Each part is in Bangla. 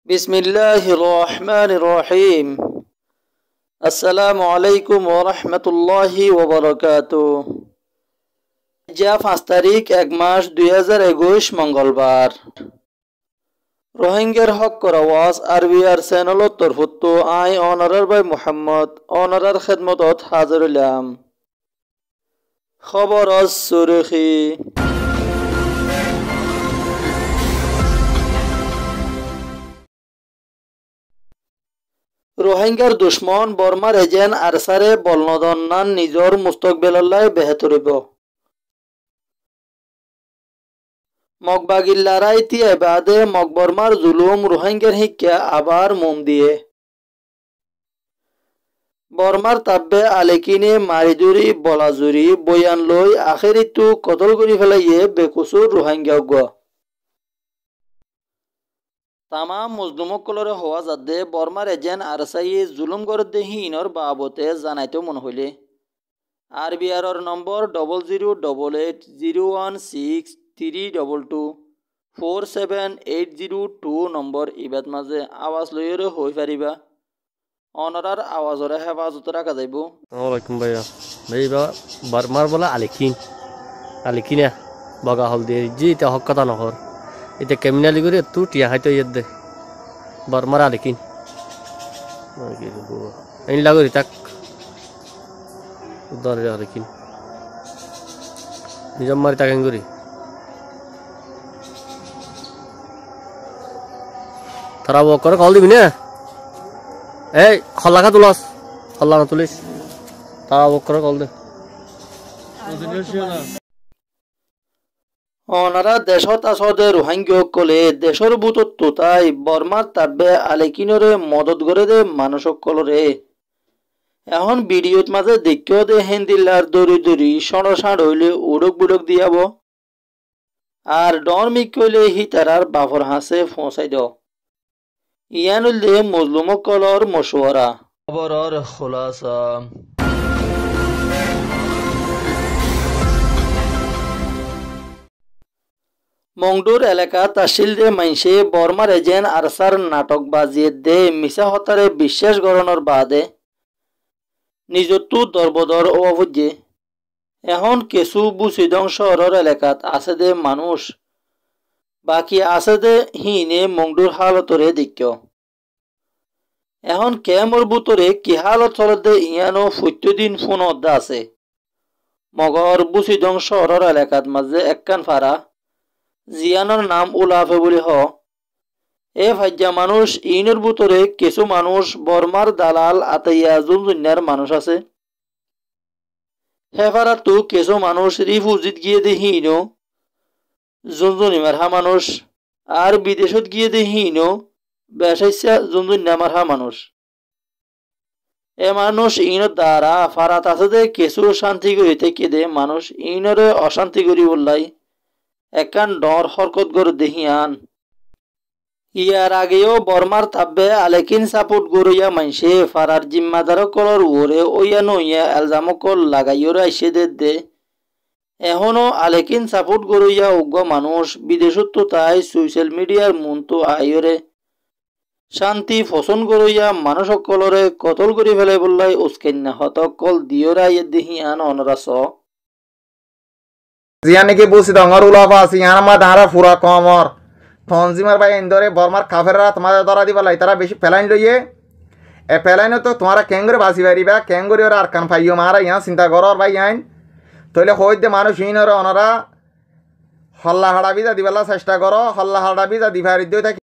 বিসমিল্লাহির রহমানির রহিম। আসসালামু আলাইকুম ওয়া রাহমাতুল্লাহি ওয়া বারাকাতুহু। যা 5 তারিখ 1 মাস 2021 মঙ্গলবার। রোহিঙ্গার হক আওয়াজ আরবিআর চ্যানেলত তরফতো আই অনারার ভাই মুহাম্মদ অনারার খেদমতত হাজির হলাম। খবর সুরখি। রোহিঙ্গার দুশ্মন বর্মার এজেন্ট আরসারে বলনদন্নান নিজর মুস্তকবেলাল্লাই বেহতরিব মগবাগিল্লারাই তিয়া বাদে মগবর্মার জুলুম রোহিঙ্গার হিক্কা আবার মোম দিয়ে বর্মার তাব্বে আলেকিনে মারিদুরি বলাজুরি বয়ান লই আখেরিতু কতল করি ফেলাইয়ে বেকুসুর রোহিঙ্গা তামাম মজলুমকলরে হওয়া যাদে বর্মার এজেন্ট আরসাইয়ে জুলুম করে দেহি ইনর বাবতে জানাইতে মন হইলে আরবিআর নম্বর 00080163224780 নম্বর ইবাদ মাঝে আওয়াজ লইরে হই পারিবা অনরার আওয়াজরে হেফাজত রাখা যাইব। ওয়ালাইকুম ভাইয়া ভাইবা বর্মার বলা আলিকিনা বগা হল দিয়ে জি এটা হক কথা নহর এটা কেমিনালি করে তু টিয়া হাইতো ইয়ে দে বর্মার আলিকিন আইন লাগরি তাক উদারে আলিকিন নিজম মারি তাকেন করি তারা ও করে কল দিবি না এই খল্লাখা তুলস খল্লা না তুলিস তারা ও করে কল দে অনারা দেশত আসদে রোহিঙ্গা কলে দেশর বুতত তাই বর্মার তাব্বে আলেকিনরে মদত করে দে মানুষকলরে এখন ভিডিওত মাঝে দেখিও দে হেন্দিল্লার দড়ি দড়ি সড় হইলে উড়ক বুড়ক দিয়াব আর ডর মিক কইলে হি তারার বাফর হাসে ফসাই দ ইয়ান হইলে মজলুমকলর মশওয়ারা খবরর খুলাসা। মংডুর এলাকা তাহসিলদে মাইনসে বর্মার এজেন্ট আরসার নাটক বাজিয়ে দে মিশা হতারে বিশ্বাস গরণর বাদে নিজতু দরবদর ও অভুজ্যে এখন কেসু বুসিদং শহরের এলাকাত আছে দে মানুষ বাকি আছে দে হিনে মংডুর হালতরে দিক্য এখন কেমর বুতরে কি হালত চলত দে ইয়ানো দিন ফোন অদ্দা আছে মগর বুসিদং শহরের এলাকাত মাঝে একখান ফারা জিয়ানোর নাম উলাফে বলি হ এ ফাজ্জা মানুষ ইনের বুতরে কিছু মানুষ বর্মার দালাল আতাইয়া জুনজুন্যার মানুষ আছে হেফারা তো কিছু মানুষ রিফুজিত গিয়ে দেখি ইনো জুনজুনি মারহা মানুষ আর বিদেশত গিয়ে দেখি ইনো বেসাইসা জুনজুন্যা মারহা মানুষ এ মানুষ ইনের দ্বারা ফারাত আছে দে কিছু শান্তি করি থেকে দে মানুষ ইনরে অশান্তি করি বললাই একান ডর হরকত গর দেহিয়ান ইয়ার আগেও বর্মার তাব্বে আলেকিন সাপোর্ট গরইয়া মাইসে ফারার জিম্মাদার কলর ওরে ওইয়া নইয়া এলজামকল লাগাইয়রে আইসে দে এখনো আলেকিন সাপোর্ট গরইয়া উগ্র মানুষ বিদেশত তাই সোশ্যাল মিডিয়ার মনতো আইয়রে শান্তি ফসন গরইয়া মানুষ সকলরে কতল করি ফেলে বললাই উস্কেন্যা হতকল দিয়রা ইয়ে দেহিয়ান অনরাস জিয়ানিকে বুঝি ডঙ্গর উলাফা আছে ইয়ান আমার দাঁড়া ফুরা কমর তনজিমার ভাই ইন্দরে বর্মার কাফেররা তোমাদের ধরা দিবা লাই তারা বেশি ফেলাইন লইয়ে এ ফেলাইন তো তোমারা কেঙ্গরে বাসি পারিবা কেঙ্গরি ওরা আর কান ফাইও মারা ইয়া চিন্তা করো ভাই আইন তইলে হই দে মানুষ ইনরে অনরা হল্লা হাড়া বিজা দিবালা চেষ্টা করো হল্লা হাড়া বিজা দিভারি দিও থাকি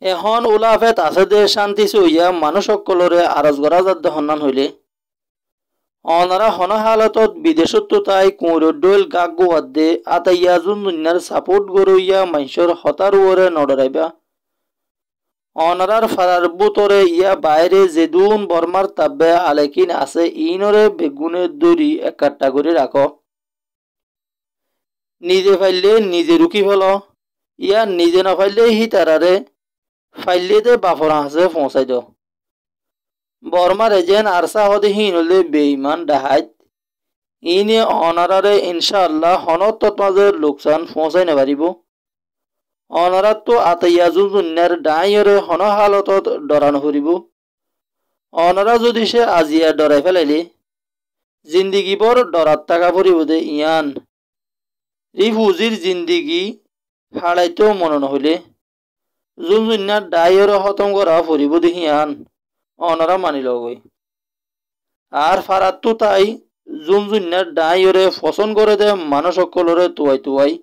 এখন উলাফেত আছে দে শান্তি চইয়া মানুষ সকলরে আরজ গড়া যাদ হন্নান হইলে অনারা হন হালতত বিদেশত তাই কুঁড়ডল গাগ গোয়াদে আতাইয়া জুনজুন্যার সাপোর্ট গরইয়া মাইসর হতার ওরে নডরাইবা অনারার ফারার বুতরে ইয়া বাইরে যেদুন বর্মার তাব্বে আলেকিন আছে ইনরে বেগুনের দড়ি একাট্টা করে রাখ নিজে ফাইলে নিজে রুকি ফেল ইয়া নিজে না ফাইলে হি তারারে ফাইলে দে বাফরা হাসে পৌঁছাই দ বর্মার এজেন্ট আরসা হদে হিনলে বেঈমান ডাহাত ইনে অনারারে ইনশাআল্লাহ হনত মাঝে লোকসান পৌঁছাই না পারিব অনারাত তো আতাইয়া জুনজুন্যার ডাইয়রে হন হালতত ডরান হরিব অনারা যদি সে আজিয়া ডরাই ফেলাইলে জিন্দিগি বর ডরাত থাকা পরিব দে ইয়ান রিফুজির জিন্দিগি হারাইতেও মনে নহলে জুনজুন্যার ডাইয়রে খতম করা পরিব দেহিয়ান অনারা মানি লই আর ফারাত তো তাই জুনজুন্যার ডাইয়রে পছন্দ করে দে মানুষ সকলরে তুয়াই তুয়াই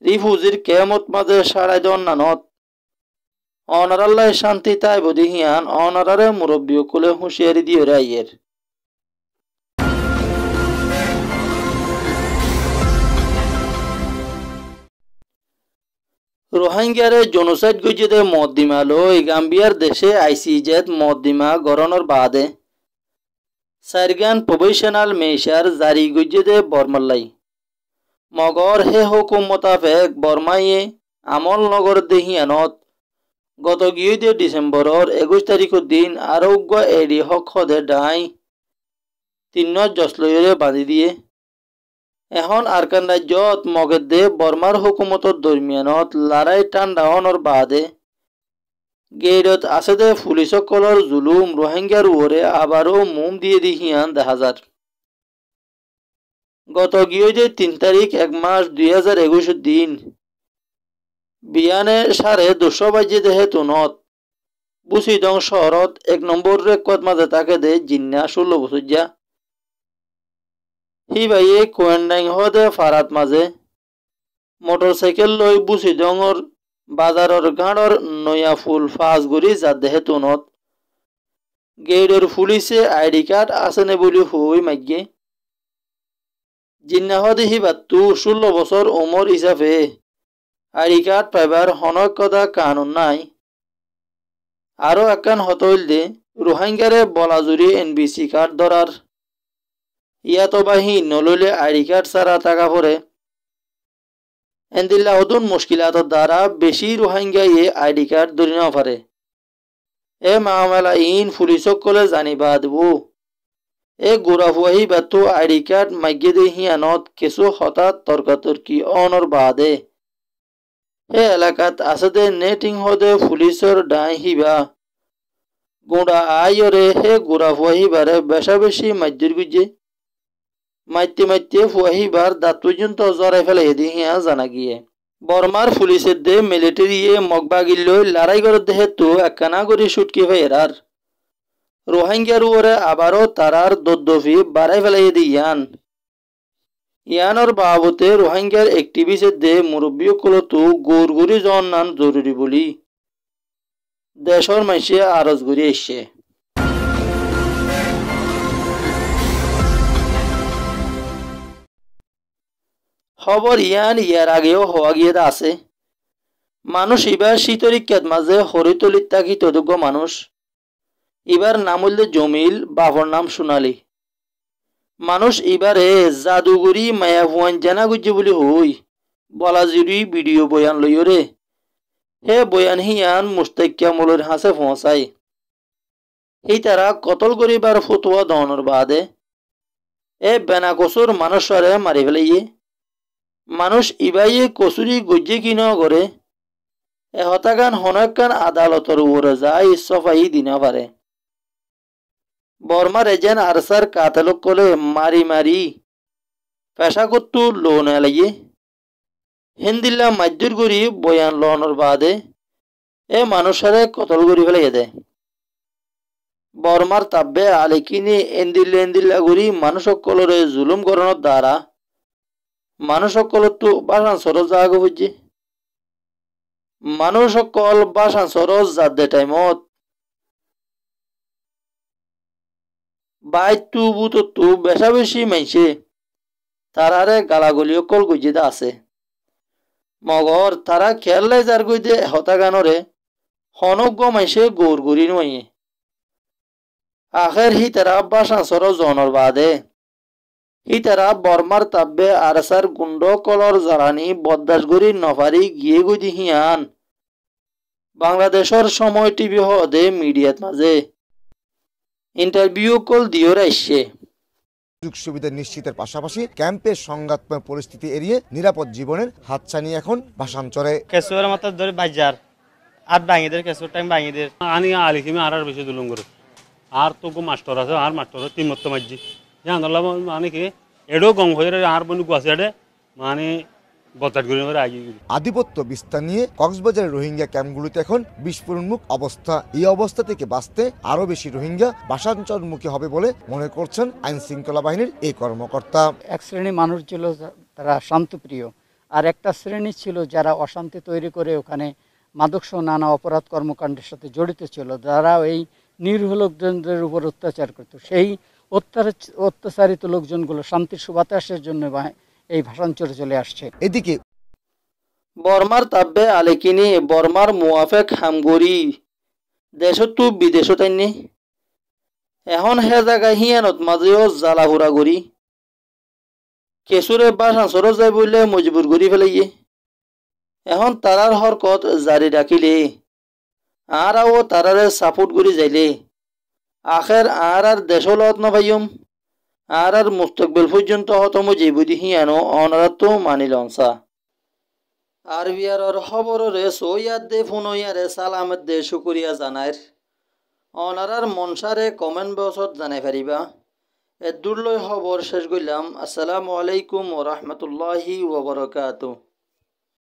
রিফুজির কেমত মাঝে সারাই দেওয়ার নানত অনারাল্লাহ শান্তি তাই বদিহিয়ান অনারারে মুরব্বী কুলে হুঁশিয়ারি দিয়ে রাইয়ের রোহিঙ্গারে জনসাইড গজিদে মদ্দিমা লই গাম্বিয়ার দেশে আইসিজেদ মদ্দিমা গরণর বাদে সারগান প্রফেশনাল মেশার জারি গজিদে বর্মাল্লাই মগর হে হুকুম মোতাবেক বর্মাইয়ে আমল নগর দেহিয়ানত গত গিয়ে ডিসেম্বরের 21 তারিখের দিন আরোগ্য এডি হক হদে ডাই 3 জসলইরে বাঁধি দিয়ে এখন আরকান রাজ্যত মগের দে বর্মার হুকুমতর দরমিয়ানত লড়াই টান্ডাওয়ানোর বাদে গেইরত আছে দে পুলিশসকলর জুলুম রোহিঙ্গার উপরে আবারও মুম দিয়ে দিহিয়ান দেখা যার গত গিয়ে 3 তারিখ 1 মাস 2021 দিন বিয়ানে 2:30 বাজে দেহে তুনত বুসিদং শহরত 1 নম্বর রেকত মাঝে তাকে দে জিন্না 16 বছর যা হি ভাইয়ে কোয়েন্ডাং হদে ফারাত মাঝে মোটরসাইকেল লই বুসিদংর বাজারর গাঁড়র নয়া ফুল ফাঁস গুড়ি যা দেহে তুনত গেইডর পুলিশে আইডি কার্ড আসেনে বলি হই মাগ্যে জিন্না হদে হি বাত্তু 16 বছর উমর হিসাবে আইডি কার্ড পাইবার হনকদা কানুন নাই আরো একান হতইল দে রোহিঙ্গারে বলাজুরি এনবিসি কার্ড ধরার ইয়াতো বাহি নললে আইডি কার্ড ছাড়া টাকা পরে এন্দিল্লা হদুন মুশকিলাতর দ্বারা বেশি রোহিঙ্গা ইয়ে আইডি কার্ড ধরি না পারে এ মামলা ইন পুলিশক কলে জানিবা দেব এ গোড়াফুয়াহি বাতো আইডি কার্ড মাগ্যে দে হিয়ানত কিছু হঠাৎ তর্কাতর্কি অনর বাদে হে এলাকাত আছে দে নেটিং হদে পুলিশর ডাই হিবা গোড়া আইরে হে গোড়াফুয়াহি বারে বেশা বেশি মাদ্যুর গুজে মাইতে মাইতে ফুয়াহিবার দাঁত পর্যন্ত জরাই ফেলে দিহিয়া জানা গিয়ে বর্মার পুলিশের দে মিলিটারি মগবাগিল লড়াই করে দেহে তো একখানা করে সুটকি ফেরার রোহিঙ্গার উপরে আবারও তারার দদ্দফি বাড়াই ফেলাই দিয়ান ইয়ানোর বাবতে রোহিঙ্গার অ্যাক্টিভিস্টের দে মুরব্বী কলতো গৌরগুড়ি জন্নান জরুরি বলি দেশর মাইসে আরজ করে এসছে খবর ইয়ার আগেও হওয়া গিয়ে আছে মানুষ এবার শীতরিক্ষাত মাঝে হরিতলিত থাকি তদুগ্য মানুষ এবার নাম হইলে জমিল বাপর নাম সোনালি মানুষ এবারে জাদুগরি মায়া হুয়ান জানা গুজে বলি হই বলাজুরি ভিডিও বয়ান লইরে হে বয়ান হিয়ান মুস্তাকিয়া মলের হাসে পৌঁছাই এই তারা কতল করিবার ফতুয়া দহনের বাদে এ বেনা কসুর মানুষরে মারি ফেলাইয়ে মানুষ ইবাইয়ে কচুরি গজ্জে কি ন করে এ হতাকান হনকান আদালতর উপরে যায় সফাই দিনা পারে বর্মার এজেন আরসার কাতালক কলে মারি মারি পেশা করতু লোন এলাইয়ে হিন্দিল্লা মাজ্জুর করি বয়ান লনের বাদে এ মানুষরে কতল করি ফেলাই দে বর্মার তাব্বে আলিকিনি এন্দিল্লা করি মানুষ সকলরে জুলুম করানোর দ্বারা মানুষ সকল তো বাসান সরজ জাগো বুঝছে মানুষ সকল বাসান সরজ যাদে টাইমত বাই তু বুতো তু বেশা বেশি মাইছে তারারে গালাগলি অকল গুজিদা আছে মগর তারা খেয়াল যার গইদে হতাগানরে হনজ্ঞ মাইছে গৌর গরি নয় আখের হি তারা বাসান সরজ জনর বাদে ই তারা বর্মার তাব্বে আরসার গুন্ড কলর জ্বালানি বদাসগরি নফারি গিয়ে গুদি হিয়ান বাংলাদেশের সময় টিভি হদে মিডিয়াত মাঝে ইন্টারভিউ কল দিও রাইছে সুযোগ সুবিধা নিশ্চিতের পাশাপাশি ক্যাম্পের সংঘাতময় পরিস্থিতি এড়িয়ে নিরাপদ জীবনের হাতছানি এখন ভাষাঞ্চরে। কেসুয়ার মতো ধরে বাজার আর ভাঙিদের কেসুর টাইম ভাঙিদের আনি আলিখিমি আর বেশি দুলুম করে আর তো মাস্টার আছে আর মাস্টার তিন মত মাঝি জান মানে কি এডো গং হয়ে আর বন্ধু আছে মানে বতার করে আগে আধিপত্য বিস্তার নিয়ে কক্সবাজারের রোহিঙ্গা ক্যাম্পগুলোতে এখন বিস্ফোরণমুখ অবস্থা। এই অবস্থা থেকে বাঁচতে আরো বেশি রোহিঙ্গা ভাষাঞ্চলমুখী হবে বলে মনে করছেন আইন শৃঙ্খলা বাহিনীর এই কর্মকর্তা। এক শ্রেণী মানুষ ছিল তারা শান্তপ্রিয়, আর একটা শ্রেণী ছিল যারা অশান্তি তৈরি করে ওখানে মাদকসহ নানা অপরাধ কর্মকাণ্ডের সাথে জড়িত ছিল, যারা এই নিরীহ লোকজনদের উপর অত্যাচার করত। সেই অত্যাচারিত লোকজনগুলো শান্তির সুবাতাসের জন্য এই ভাষাঞ্চলে চলে আসছে। এদিকে বর্মার তাব্বে আলেকিনি বর্মার মুয়াফেক হামগরি দেশতো বিদেশত আইনি এখন হে জায়গায় হিয়ানত মাজেও জ্বালাহুরা করি কেসুরে বাসাঞ্চর যাই বললে মজবুর করি ফেলাইয়ে এখন তারার হরকত জারি রাখিলে আও তারারে সাপোর্ট করি যাইলে আখের আর দেশলত নভাইম আর মুস্তকবিল পর্যন্ত হতম জীবদি হিয়ানো অনারাতো মানিলনসা আর বিয়ারর খবররে সৈয়াদ দে ফুনইয়ারে সালামত দে শুকরিয়া জানাইর অনারার মনসারে কমেন্ট বক্সত জানাই পারিবা। এদুরলৈ খবর শেষ করলাম। আসসালামু আলাইকুম ওয়া রাহমাতুল্লাহি ওয়া বারাকাতুহু।